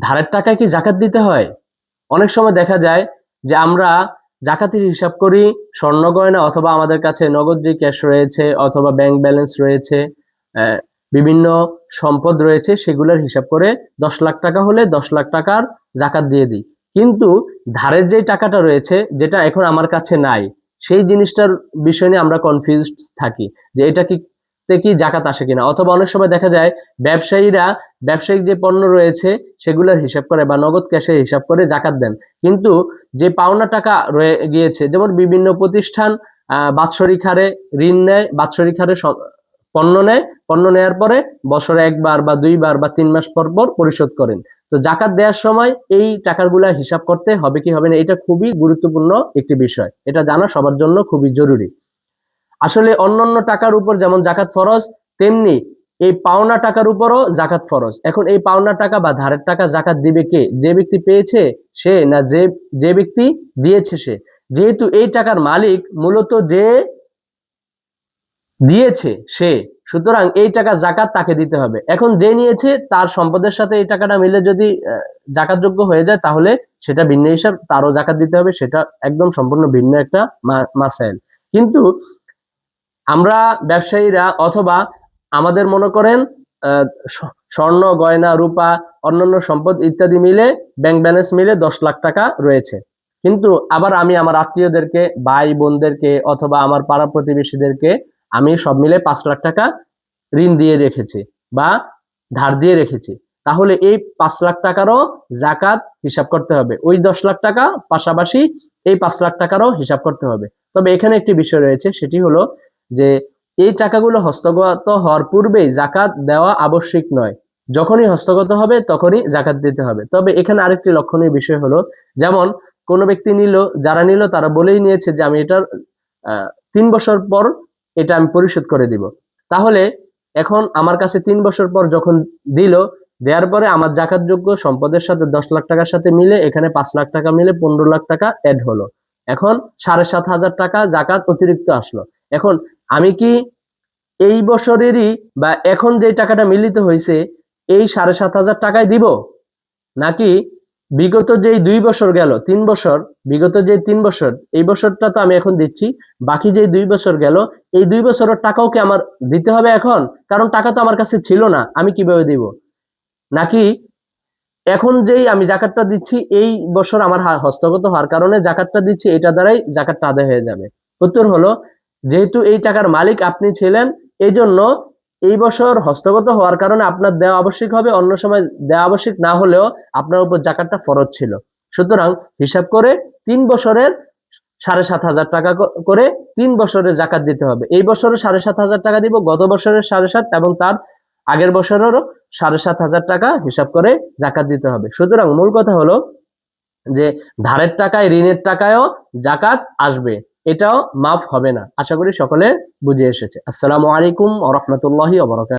ধারের টাকায় কি জাকাত দিতে হয়? অনেক সময় দেখা যায় যে আমরা জাকাতের হিসাব করি স্বর্ণ গয়না অথবা আমাদের কাছে নগদ যে ক্যাশ রয়েছে অথবা ব্যাংক ব্যালেন্স রয়েছে, আহ, বিভিন্ন সম্পদ রয়েছে, সেগুলোর হিসাব করে 10 লাখ টাকা হলে 10 লাখ টাকার জাকাত দিয়ে দিই। কিন্তু ধারের যে টাকাটা রয়েছে, যেটা এখন আমার কাছে নাই, সেই জিনিসটার বিষয় নিয়ে আমরা কনফিউজড থাকি যে এটা কি জাকাত আসে কিনা। অথবা অনেক সময় দেখা যায় ব্যবসায়ীরা ব্যবসায়িক যে পণ্য রয়েছে সেগুলোর হিসাব করে বা নগদ ক্যাশের হিসাব করে জাকাত দেন, কিন্তু যে পাওনা টাকা রয়ে গিয়েছে, যেমন বিভিন্ন প্রতিষ্ঠান বাৎসরিক হারে ঋণ নেয়, বাৎসরিক হারে পণ্য নেয়, পণ্য নেওয়ার পরে বছরে একবার বা দুইবার বা 3 মাস পর পর পরিশোধ করেন। তো জাকাত দেওয়ার সময় এই টাকাগুলা হিসাব করতে হবে কি হবে না, এটা খুবই গুরুত্বপূর্ণ একটি বিষয়, এটা জানা সবার জন্য খুবই জরুরি। আসলে অন্যান্য টাকার উপর যেমন জাকাত ফরজ, তেমনি এই পাওনা টাকার উপরও জাকাত ফরজ। এখন এই পাওনা টাকা বা ধারের টাকা জাকাত দিবে কে? যে ব্যক্তি পেয়েছে সে, না যে ব্যক্তি দিয়েছে সে? যেহেতু এই টাকার মালিক মূলত যে দিয়েছে সে, সুতরাং এই টাকা জাকাত তাকে দিতে হবে। এখন যে নিয়েছে তার সম্পদের সাথে এই টাকাটা মিলে যদি জাকাতযোগ্য হয়ে যায়, তাহলে সেটা ভিন্ন হিসাব, তারও জাকাত দিতে হবে, সেটা একদম সম্পূর্ণ ভিন্ন একটা মাসাইল। কিন্তু আমরা ব্যবসায়ীরা অথবা আমাদের মনে করেন স্বর্ণ গয়না রূপা অন্যান্য সম্পদ ইত্যাদি মিলে ব্যাংক ব্যালেন্স মিলে 10 লাখ টাকা রয়েছে, কিন্তু আবার আমি আমার আত্মীয়দেরকে, ভাই বোনদেরকে অথবা আমার পাড়া প্রতিবেশীদেরকে আমি সব মিলে 5 লাখ টাকা ঋণ দিয়ে রেখেছি বা ধার দিয়ে রেখেছি। তাহলে এই 5 লাখ টাকারও জাকাত হিসাব করতে হবে, ওই 10 লাখ টাকা পাশাপাশি এই 5 লাখ টাকারও হিসাব করতে হবে। তবে এখানে একটি বিষয় রয়েছে, সেটি হলো যে এই টাকাগুলো হস্তগত হওয়ার পূর্বেই জাকাত দেওয়া আবশ্যিক নয়, যখনই হস্তগত হবে তখনই জাকাত দিতে হবে। তবে এখানে আরেকটি লক্ষণীয় বিষয় হলো, যেমন কোনো ব্যক্তি নিল, যারা নিল তারা বলেই নিয়েছে যে আমি এটার 3 বছর পর এটা আমি পরিশোধ করে দিব। তাহলে এখন আমার কাছে 3 বছর পর যখন দিল, দেওয়ার পরে আমার জাকাতযোগ্য সম্পদের সাথে 10 লাখ টাকার সাথে মিলে এখানে 5 লাখ টাকা মিলে 15 লাখ টাকা অ্যাড হলো। এখন 7,500 টাকা জাকাত অতিরিক্ত আসলো। এখন আমি কি এই বছরেরই বা এখন যে টাকাটা মিলিত হয়েছে এই 7,500 টাকায় দিব, নাকি বিগত যেই 2 বছর গেল, 3 বছর, বিগত যে 3 বছর, এই বছরটা তো আমি এখন দিচ্ছি, বাকি যে 2 বছর গেল এই 2 বছরের টাকাও কি আমার দিতে হবে এখন? কারণ টাকা তো আমার কাছে ছিল না, আমি কিভাবে দিব? নাকি এখন যেই আমি জাকাতটা দিচ্ছি এই বছর আমার হস্তগত হওয়ার কারণে জাকাতটা দিচ্ছি, এটা দ্বারাই জাকাতটা আদায় হয়ে যাবে? উত্তর হলো, যেহেতু এই টাকার মালিক আপনি ছিলেন, এই জন্য এই বছর হস্তগত হওয়ার কারণে আপনার দেওয়া আবশ্যিক হবে, অন্য সময় দেওয়া আবশ্যিক না হলেও আপনার উপর জাকাতটা ফরজ ছিল। সুতরাং হিসাব করে 3 বছরের 7,500 টাকা করে 3 বছরের জাকাত দিতে হবে। এই বছরের 7,500 টাকা দিব, গত বছরের 7,500 এবং তার আগের বছরেরও 7,500 টাকা হিসাব করে জাকাত দিতে হবে। সুতরাং মূল কথা হলো যে ধারের টাকায়, ঋণের টাকায়ও জাকাত আসবে, এটাও মাফ হবে না। আশা করি সকলে বুঝে এসেছে। আসসালামু আলাইকুম ওয়া রাহমাতুল্লাহি ওয়া বারাকাতুহু।